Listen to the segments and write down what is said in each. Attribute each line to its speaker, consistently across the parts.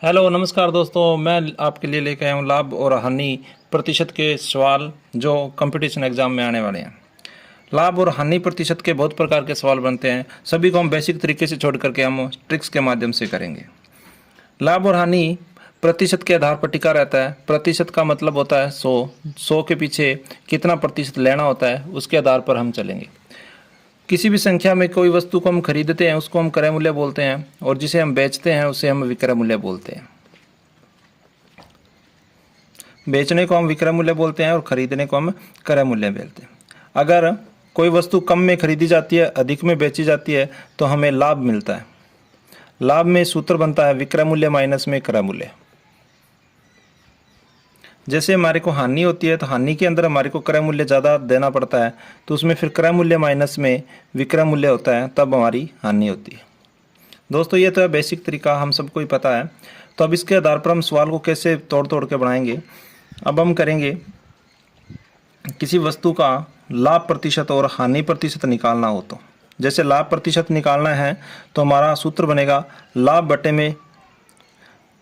Speaker 1: Hello नमस्कार दोस्तों, मैं आपके लिए लेकर आया हूँ लाभ और हानि प्रतिशत के सवाल जो कंपटीशन एग्जाम में आने वाले हैं। लाभ और हानि प्रतिशत के बहुत प्रकार के सवाल बनते हैं, सभी को हम बेसिक तरीके से छोड़ करके हम ट्रिक्स के माध्यम से करेंगे। लाभ और हानि प्रतिशत के आधार पर टिका रहता है। प्रतिशत का मतलब होता है 100 के पीछे कितना प्रतिशत लेना होता है, उसके आधार पर हम चलेंगे। किसी भी संख्या में कोई वस्तु को हम खरीदते हैं उसको हम क्रय मूल्य बोलते हैं, और जिसे हम बेचते हैं उसे हम विक्रय मूल्य बोलते हैं। बेचने को हम विक्रय मूल्य बोलते हैं और खरीदने को हम क्रय मूल्य बोलते हैं। अगर कोई वस्तु कम में खरीदी जाती है, अधिक में बेची जाती है, तो हमें लाभ मिलता है। लाभ में सूत्र बनता है विक्रय मूल्य माइनस में क्रय मूल्य। जैसे हमारे को हानि होती है तो हानि के अंदर हमारे को क्रय मूल्य ज़्यादा देना पड़ता है, तो उसमें फिर क्रय मूल्य माइनस में विक्रय मूल्य होता है, तब हमारी हानि होती है। दोस्तों ये तो है बेसिक तरीका, हम सबको ही पता है। तो अब इसके आधार पर हम सवाल को कैसे तोड़ तोड़ के बनाएंगे। अब हम करेंगे किसी वस्तु का लाभ प्रतिशत और हानि प्रतिशत निकालना हो तो, जैसे लाभ प्रतिशत निकालना है तो हमारा सूत्र बनेगा लाभ बटे में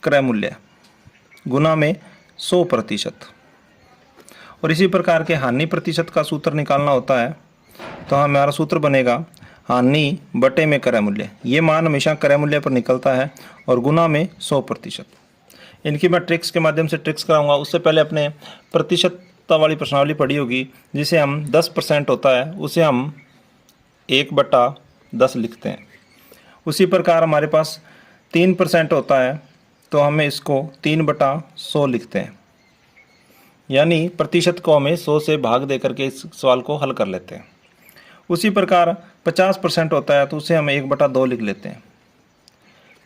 Speaker 1: क्रय मूल्य गुना में 100%। और इसी प्रकार के हानि प्रतिशत का सूत्र निकालना होता है तो हमारा सूत्र बनेगा हानि बटे में क्रय मूल्य। ये मान हमेशा क्रय मूल्य पर निकलता है और गुना में 100%। इनकी मैं ट्रिक्स के माध्यम से ट्रिक्स कराऊंगा। उससे पहले अपने प्रतिशतता वाली प्रश्नावली पढ़ी होगी, जिसे हम 10% होता है उसे हम 1/10 लिखते हैं। उसी प्रकार हमारे पास 3% होता है तो हमें इसको 3/100 लिखते हैं, यानी प्रतिशत को हमें 100 से भाग दे करके इस सवाल को हल कर लेते हैं। उसी प्रकार 50% होता है तो उसे हम 1/2 लिख लेते हैं।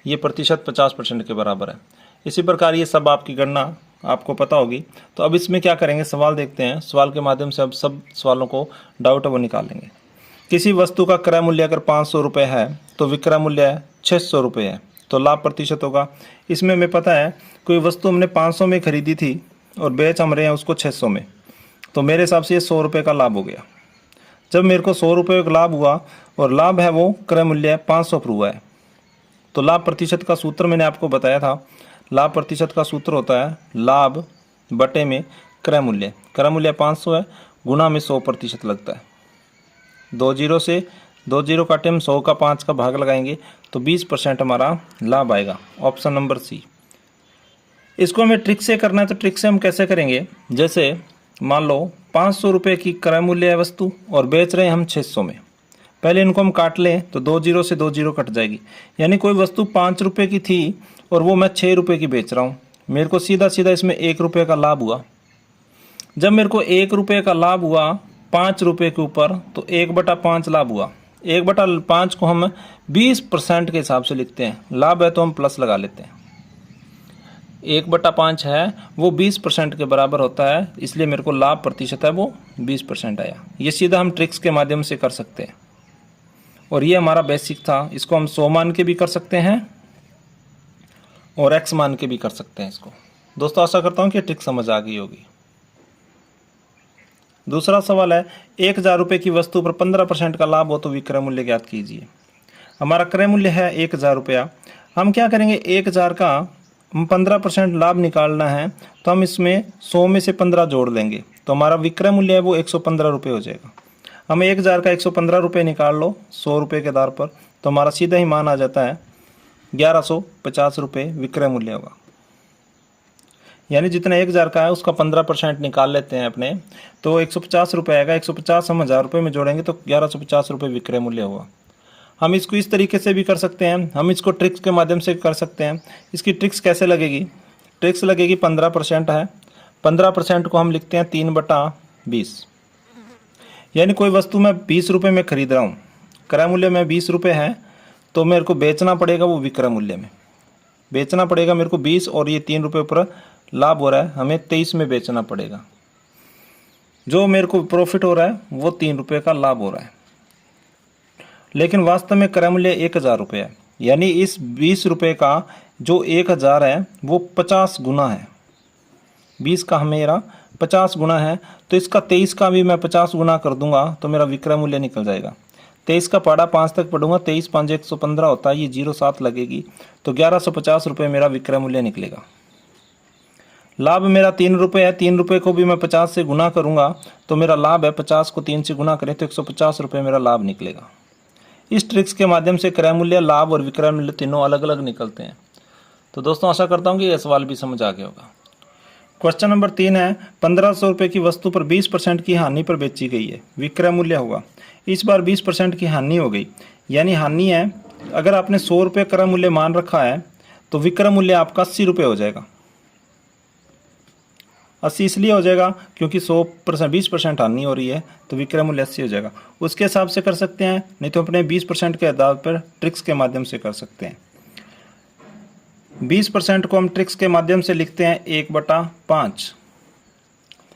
Speaker 1: ये प्रतिशत 50% के बराबर है। इसी प्रकार ये सब आपकी गणना आपको पता होगी। तो अब इसमें क्या करेंगे, सवाल देखते हैं। सवाल के माध्यम से अब सब सवालों को डाउट वो निकालेंगे। किसी वस्तु का क्रय मूल्य अगर 500 रुपये है तो विक्रय मूल्य 600 रुपये है, तो लाभ प्रतिशत होगा। इसमें हमें पता है कोई वस्तु हमने 500 में खरीदी थी और बेच हम रहे हैं उसको 600 में, तो मेरे हिसाब से ये 100 रुपये का लाभ हो गया। जब मेरे को 100 रुपये का लाभ हुआ और लाभ है वो क्रय मूल्य 500 पर हुआ है, तो लाभ प्रतिशत का सूत्र मैंने आपको बताया था। लाभ प्रतिशत का सूत्र होता है लाभ बटे में क्रय मूल्य। क्रय मूल्य 500 है, गुना में 100% लगता है। 2 जीरो से 2 जीरो काटे हम 100 का 5 का भाग लगाएंगे तो 20% हमारा लाभ आएगा। Option number C. इसको हमें ट्रिक से करना है, तो ट्रिक से हम कैसे करेंगे, जैसे मान लो 500 रुपये की क्रय मूल्य है वस्तु और बेच रहे हैं हम 600 में। पहले इनको हम काट लें तो 2 जीरो से 2 जीरो कट जाएगी, यानी कोई वस्तु 5 रुपये की थी और वो मैं 6 रुपये की बेच रहा हूँ। मेरे को सीधा सीधा इसमें 1 रुपये का लाभ हुआ। जब मेरे को 1 रुपये का लाभ हुआ 5 रुपये के ऊपर, तो 1/5 लाभ हुआ। 1/5 को हम 20% के हिसाब से लिखते हैं। लाभ है तो हम प्लस लगा लेते हैं। 1/5 है वो 20% के बराबर होता है, इसलिए मेरे को लाभ प्रतिशत है वो 20% आया। ये सीधा हम ट्रिक्स के माध्यम से कर सकते हैं। और ये हमारा बेसिक था। इसको हम 100 मान के भी कर सकते हैं और x मान के भी कर सकते हैं इसको। दोस्तों आशा करता हूँ कि ट्रिक समझ आ गई होगी। दूसरा सवाल है 1000 रुपये की वस्तु पर 15% का लाभ हो तो विक्रय मूल्य ज्ञात कीजिए। हमारा क्रय मूल्य है 1000 रुपया। हम क्या करेंगे, 1000 का हम 15% लाभ निकालना है तो हम इसमें 100 में से 15 जोड़ देंगे, तो हमारा विक्रय मूल्य है वो 115 रुपये हो जाएगा। हमें 1000 का 115 रुपये निकाल लो 100 रुपये के आधार पर, तो हमारा सीधा ही मान आ जाता है 1150 रुपये विक्रय मूल्य होगा। यानी जितना 1000 का है उसका 15% निकाल लेते हैं अपने, तो 150 रुपये आएगा। 150 हम 1000 रुपये में जोड़ेंगे तो 1150 रुपये विक्रय मूल्य हुआ। हम इसको इस तरीके से भी कर सकते हैं, हम इसको ट्रिक्स के माध्यम से कर सकते हैं। इसकी ट्रिक्स कैसे लगेगी, ट्रिक्स लगेगी 15% है, 15% को हम लिखते हैं 3/20। यानी कोई वस्तु मैं 20 रुपये में खरीद रहा हूँ, क्रय मूल्य में 20 रुपये है, तो मेरे को बेचना पड़ेगा वो विक्रय मूल्य में। बेचना पड़ेगा मेरे को 20 और ये 3 रुपये पर लाभ हो रहा है, हमें 23 में बेचना पड़ेगा। जो मेरे को प्रॉफिट हो रहा है वो 3 रुपये का लाभ हो रहा है, लेकिन वास्तव में क्रय मूल्य 1000 रुपये है। यानी इस 20 रुपये का जो 1000 है वो 50 गुना है। 20 का मेरा 50 गुना है, तो इसका 23 का भी मैं 50 गुना कर दूंगा तो मेरा विक्रय मूल्य निकल जाएगा। 23 का पढ़ा 5 तक पढ़ूंगा, 23 5 115 होता है, ये 0,7 लगेगी, तो 1150 रुपये मेरा विक्रय मूल्य निकलेगा। लाभ मेरा 3 रुपये है, 3 रुपये को भी मैं 50 से गुना करूंगा तो मेरा लाभ है, 50 को 3 से गुना करें तो 150 रुपये मेरा लाभ निकलेगा। इस ट्रिक्स के माध्यम से क्रय मूल्य, लाभ और विक्रय मूल्य तीनों अलग अलग निकलते हैं। तो दोस्तों आशा करता हूँ कि यह सवाल भी समझ आ गया होगा। क्वेश्चन नंबर 3 है, 1500 रुपये की वस्तु पर 20% की हानि पर बेची गई है, विक्रय मूल्य होगा। इस बार 20% की हानि हो गई, यानी हानि है, अगर आपने 100 रुपये क्रय मूल्य मान रखा है तो विक्रय मूल्य आपका 80 रुपये हो जाएगा। 80 इसलिए हो जाएगा क्योंकि 100% 20% हानि हो रही है, तो विक्रय मूल्य 80 हो जाएगा। उसके हिसाब से कर सकते हैं, नहीं तो अपने 20% के आधार पर ट्रिक्स के माध्यम से कर सकते हैं। 20% को हम ट्रिक्स के माध्यम से लिखते हैं 1/5।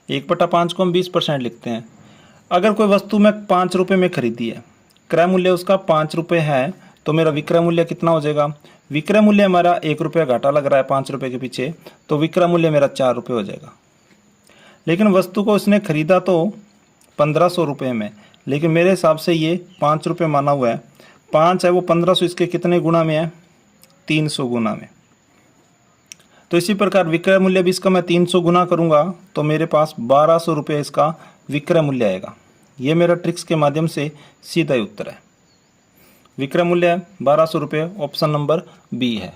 Speaker 1: 1/5 को हम 20% लिखते हैं। अगर कोई वस्तु मैं 5 रुपये में खरीदी है, क्रय मूल्य उसका 5 रुपये है, तो मेरा विक्रय मूल्य कितना हो जाएगा? विक्रय मूल्य हमारा 1 रुपया घाटा लग रहा है 5 रुपये के पीछे, तो विक्रय मूल्य मेरा 4 रुपये हो जाएगा। लेकिन वस्तु को उसने खरीदा तो 1500 रुपये में, लेकिन मेरे हिसाब से ये 5 रुपये माना हुआ है। 5 है वो 1500, इसके कितने गुना में है? 300 गुना में। तो इसी प्रकार विक्रय मूल्य भी इसका मैं 300 गुना करूंगा तो मेरे पास 1200 रुपये इसका विक्रय मूल्य आएगा। ये मेरा ट्रिक्स के माध्यम से सीधा ही उत्तर है। विक्रय मूल्य 1200 रुपये, ऑप्शन नंबर बी है।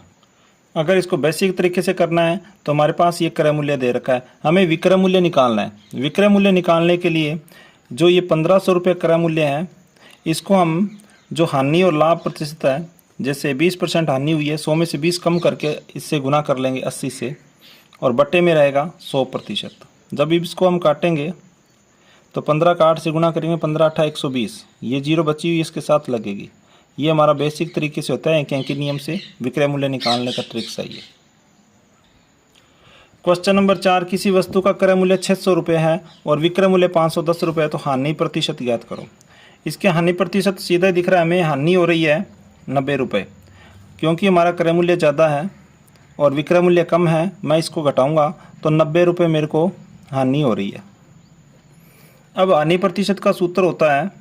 Speaker 1: अगर इसको बेसिक तरीके से करना है तो हमारे पास ये क्रय मूल्य दे रखा है, हमें विक्रय मूल्य निकालना है। विक्रय मूल्य निकालने के लिए जो ये 1500 रुपये क्रय मूल्य है, इसको हम जो हानि और लाभ प्रतिशत है, जैसे 20% हानि हुई है, 100 में से 20 कम करके इससे गुना कर लेंगे 80 से, और बटे में रहेगा 100%। जब इसको हम काटेंगे तो 15 का 8 से गुना करेंगे, 15 8 120, ये 0 बची हुई इसके साथ लगेगी। ये हमारा बेसिक तरीके से होता है, एक अंकी नियम से विक्रय मूल्य निकालने का ट्रिक्स है ये। क्वेश्चन नंबर 4, किसी वस्तु का क्रय मूल्य 600 रुपये है और विक्रय मूल्य 510 रुपये है, तो हानि प्रतिशत ज्ञात करो। इसके हानि प्रतिशत सीधा दिख रहा है हमें, हानि हो रही है 90 रुपये, क्योंकि हमारा क्रय मूल्य ज़्यादा है और विक्रय मूल्य कम है। मैं इसको घटाऊंगा तो 90 रुपये मेरे को हानि हो रही है। अब हानि प्रतिशत का सूत्र होता है,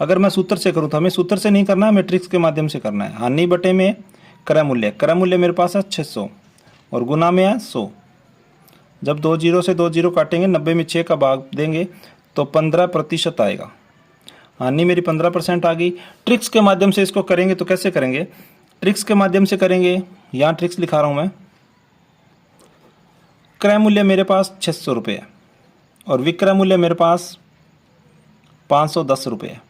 Speaker 1: अगर मैं सूत्र से करूँ तो हमें सूत्र से नहीं करना है, हमें ट्रिक्स के माध्यम से करना है। हानि बटे में क्रय मूल्य, क्रय मूल्य मेरे पास है 600 और गुना में है 100। जब 2 जीरो से 2 जीरो काटेंगे, 90 में 6 का भाग देंगे तो 15% आएगा। हानि मेरी 15% आ गई। ट्रिक्स के माध्यम से इसको करेंगे तो कैसे करेंगे? ट्रिक्स के माध्यम से करेंगे, यहाँ ट्रिक्स लिखा रहा हूँ मैं। क्रय मूल्य मेरे पास 600 रुपये है और विक्रय मूल्य मेरे पास 510 रुपये है,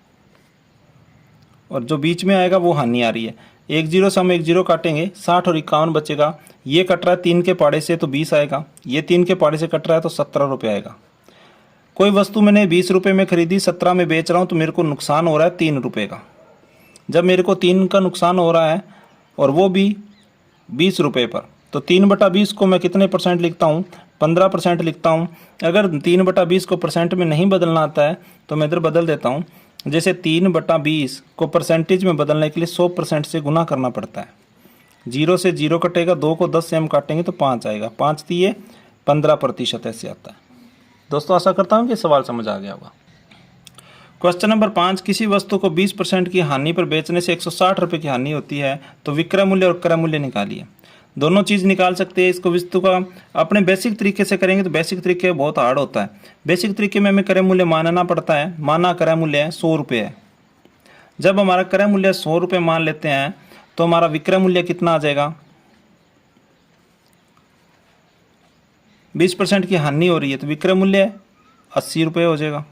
Speaker 1: और जो बीच में आएगा वो हानि आ रही है। 1 जीरो से हम 1 जीरो काटेंगे, 60 और 51 बचेगा। ये कट रहा है 3 के पाड़े से तो 20 आएगा, ये 3 के पाड़े से कट रहा है तो 17 रुपये आएगा। कोई वस्तु मैंने 20 रुपये में खरीदी, 17 में बेच रहा हूँ, तो मेरे को नुकसान हो रहा है 3 रुपये का। जब मेरे को 3 का नुकसान हो रहा है और वो भी 20 रुपये पर, तो 3/20 को मैं कितने परसेंट लिखता हूँ? 15% लिखता हूँ। अगर 3/20 को परसेंट में नहीं बदलना आता है तो मैं इधर बदल देता हूँ। जैसे 3/20 को परसेंटेज में बदलने के लिए 100% से गुना करना पड़ता है। 0 से 0 कटेगा, 2 को 10 से हम काटेंगे तो 5 आएगा, 5 दिए 15% ऐसे आता है। दोस्तों आशा करता हूँ कि सवाल समझ आ गया होगा। क्वेश्चन नंबर 5, किसी वस्तु को 20% की हानि पर बेचने से 160 रुपये की हानि होती है, तो विक्रय मूल्य और क्रय मूल्य निकालिए। दोनों चीज़ निकाल सकते हैं। इसको वस्तु का अपने बेसिक तरीके से करेंगे तो बेसिक तरीके बहुत हार्ड होता है। बेसिक तरीके में हमें क्रय मूल्य मानना पड़ता है। माना क्रय मूल्य 100 रुपये है। जब हमारा क्रय मूल्य 100 रुपये मान लेते हैं तो हमारा विक्रय मूल्य कितना आ जाएगा? 20% की हानि हो रही है तो विक्रय मूल्य 80 रुपये हो जाएगा।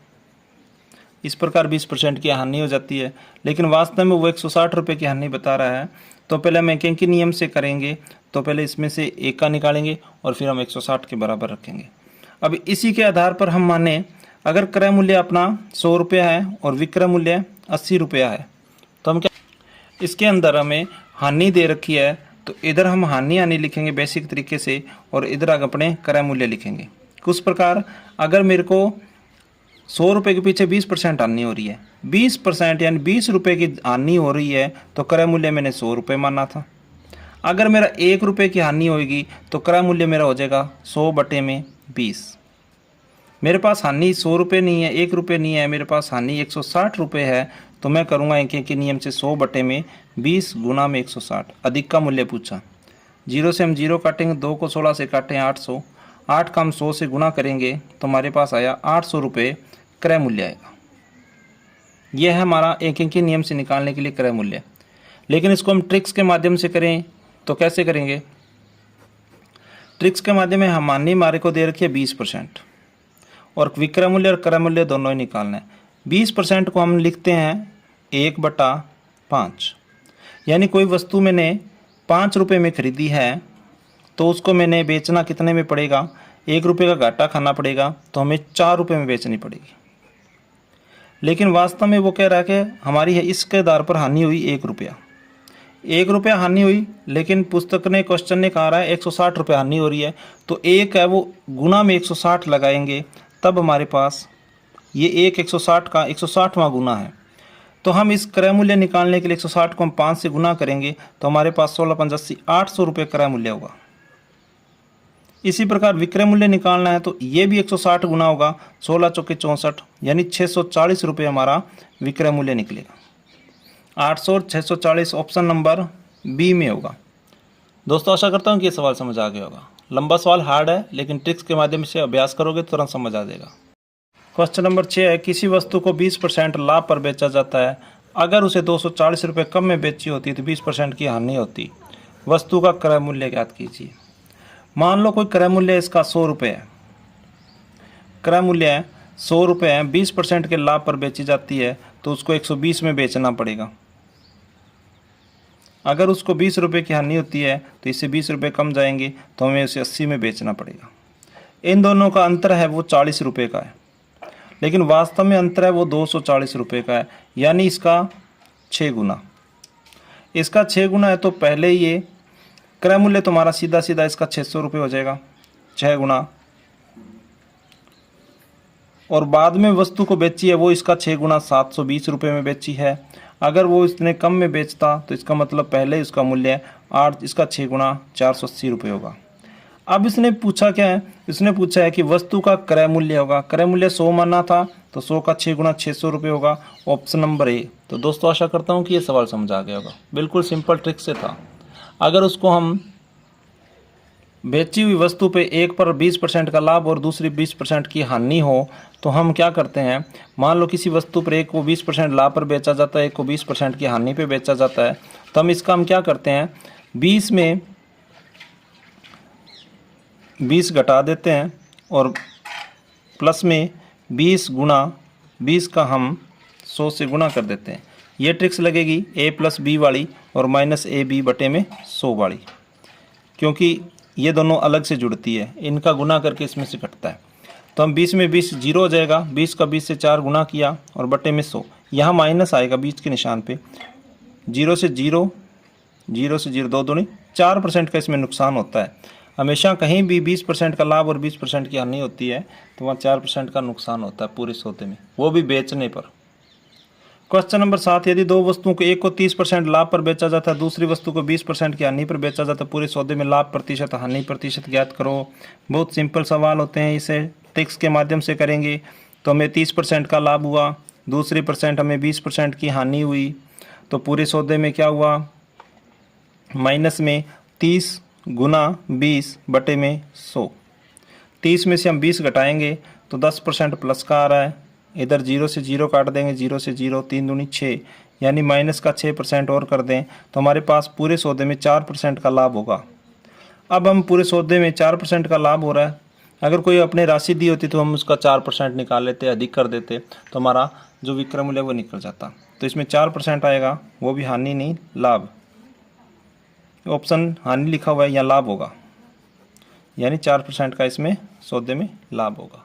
Speaker 1: इस प्रकार 20% की हानि हो जाती है, लेकिन वास्तव में वो 160 रुपये की हानि बता रहा है। तो पहले हम एक अंकी नियम से करेंगे, तो पहले इसमें से 1 का निकालेंगे और फिर हम 160 के बराबर रखेंगे। अब इसी के आधार पर हम माने अगर क्रय मूल्य अपना 100 रुपया है और विक्रय मूल्य 80 रुपया है, तो हम क्या, इसके अंदर हमें हानि दे रखी है तो इधर हम हानि लिखेंगे बेसिक तरीके से, और इधर अपने क्रय मूल्य लिखेंगे। कुछ प्रकार अगर मेरे को 100 रुपये के पीछे 20% हानि हो रही है, 20% यानी 20 रुपये की हानि हो रही है, तो क्रय मूल्य मैंने 100 रुपये माना था। अगर मेरा 1 रुपये की हानि होगी तो क्रय मूल्य मेरा हो जाएगा 100/20। मेरे पास हानि 100 रुपये नहीं है, 1 रुपये नहीं है, मेरे पास हानि 160 रुपये है, तो मैं करूँगा अंक के नियम से 100 बटे में 20 गुना में 160। अधिक का मूल्य पूछा। 0 से हम 0 काटेंगे, 2 को 16 से काटें 800, 8 का हम 100 से गुना करेंगे तो हमारे पास आया 800 रुपये क्रय मूल्य आएगा। यह है हमारा अंक के नियम से निकालने के लिए क्रय मूल्य। लेकिन इसको हम ट्रिक्स के माध्यम से करें तो कैसे करेंगे? ट्रिक्स के माध्यम में हमारी मारे को दे रखी है 20% और विक्रय मूल्य और क्रय मूल्य दोनों ही निकालना है। 20% को हम लिखते हैं 1/5। यानी कोई वस्तु मैंने 5 रुपये में खरीदी है तो उसको मैंने बेचना कितने में पड़ेगा? 1 रुपये का घाटा खाना पड़ेगा, तो हमें 4 रुपये में बेचनी पड़ेगी। लेकिन वास्तव में वो कह रहा है कि हमारी है इसके आधार पर हानि हुई 1 रुपया। 1 रुपया हानि हुई, लेकिन पुस्तक ने क्वेश्चन ने कहा रहा है 160 रुपये हानि हो रही है, तो एक है वो गुना में 160 लगाएंगे, तब हमारे पास ये 160 का 160वां गुना है। तो हम इस क्रय मूल्य निकालने के लिए 160 को हम 5 से गुना करेंगे तो हमारे पास 16×5 = 800 रुपये क्रय मूल्य होगा। इसी प्रकार विक्रय मूल्य निकालना है तो ये भी 160 गुना होगा, 16 चौके 64, यानी 640 रुपये हमारा विक्रय मूल्य निकलेगा। 800 और 640 ऑप्शन नंबर बी में होगा। दोस्तों आशा करता हूँ कि ये सवाल समझ आ गया होगा। लंबा सवाल हार्ड है, लेकिन ट्रिक्स के माध्यम से अभ्यास करोगे तो तुरंत समझ आ जाएगा। क्वेश्चन नंबर 6 है, किसी वस्तु को 20% लाभ पर बेचा जाता है। अगर उसे 240 रुपये कम में बेची होती तो 20% की हानि होती। वस्तु का क्रय मूल्य ज्ञात कीजिए। मान लो कोई क्रय मूल्य इसका 100 रुपये है, क्रय मूल्य है 100 रुपये है, 20% के लाभ पर बेची जाती है तो उसको 120 में बेचना पड़ेगा। अगर उसको 20 रुपये की हानि होती है तो इससे 20 रुपये कम जाएंगे तो हमें उसे 80 में बेचना पड़ेगा। इन दोनों का अंतर है वो 40 रुपये का है, लेकिन वास्तव में अंतर है वो 240 रुपये का है, यानी इसका 6 गुना। इसका 6 गुना है तो पहले ये क्रय मूल्य तुम्हारा सीधा सीधा इसका 600 रुपये हो जाएगा, 6 गुना, और बाद में वस्तु को बेची है वो इसका 6 गुना 720 रुपये में बेची है। अगर वो इतने कम में बेचता तो इसका मतलब पहले इसका मूल्य 8, इसका 6 गुना 480 रुपये होगा। अब इसने पूछा क्या है? इसने पूछा है कि वस्तु का क्रय मूल्य होगा। क्रय मूल्य 100 माना था तो 100 का 6 गुना 600 रुपये होगा, ऑप्शन नंबर ए। तो दोस्तों आशा करता हूँ कि ये सवाल समझ आ गया होगा। बिल्कुल सिंपल ट्रिक से था। अगर उसको हम बेची हुई वस्तु पे एक पर 20% का लाभ और दूसरी 20% की हानि हो तो हम क्या करते हैं? मान लो किसी वस्तु पर एक को 20% लाभ पर बेचा जाता है, एक को 20% की हानि पे बेचा जाता है, तो हम इसका हम क्या करते हैं? 20 में 20 घटा देते हैं और प्लस में 20 गुना 20 का हम 100 से गुना कर देते हैं। ये ट्रिक्स लगेगी a+b वाली और -ab बटे में 100 वाली, क्योंकि ये दोनों अलग से जुड़ती है, इनका गुना करके इसमें से कटता है। तो हम 20 में 20 0 हो जाएगा, 20 का 20 से 4 गुना किया और बटे में 100, यहाँ माइनस आएगा बीच के निशान पे। 0 से 0, 0 से 0, 2 दूनी 4% का इसमें नुकसान होता है। हमेशा कहीं भी 20% का लाभ और 20% की हानि होती है तो वहाँ 4% का नुकसान होता है पूरे सौदे में, वो भी बेचने पर। क्वेश्चन नंबर 7, यदि दो वस्तुओं को एक को 30% लाभ पर बेचा जाता है, दूसरी वस्तु को 20% की हानि पर बेचा जाता है, पूरे सौदे में लाभ प्रतिशत हानि प्रतिशत ज्ञात करो। बहुत सिंपल सवाल होते हैं, इसे ट्रिक्स के माध्यम से करेंगे तो हमें 30% का लाभ हुआ, दूसरी परसेंट हमें 20% की हानि हुई, तो पूरे सौदे में क्या हुआ? माइनस में 30 गुना 20 बटे में 100। 30 में से हम 20 घटाएंगे तो 10% प्लस का आ रहा है, इधर 0 से 0 काट देंगे, 0 से 0, 3 दूनी 6, यानी माइनस का 6% और कर दें तो हमारे पास पूरे सौदे में 4% का लाभ होगा। अब हम पूरे सौदे में 4% का लाभ हो रहा है, अगर कोई अपने राशि दी होती तो हम उसका 4% निकाल लेते, अधिक कर देते, तो हमारा जो विक्रय मूल्य वो निकल जाता। तो इसमें 4% आएगा, वो भी हानि नहीं लाभ। ऑप्शन हानि लिखा हुआ है या लाभ होगा, यानी 4% का इसमें सौदे में लाभ होगा।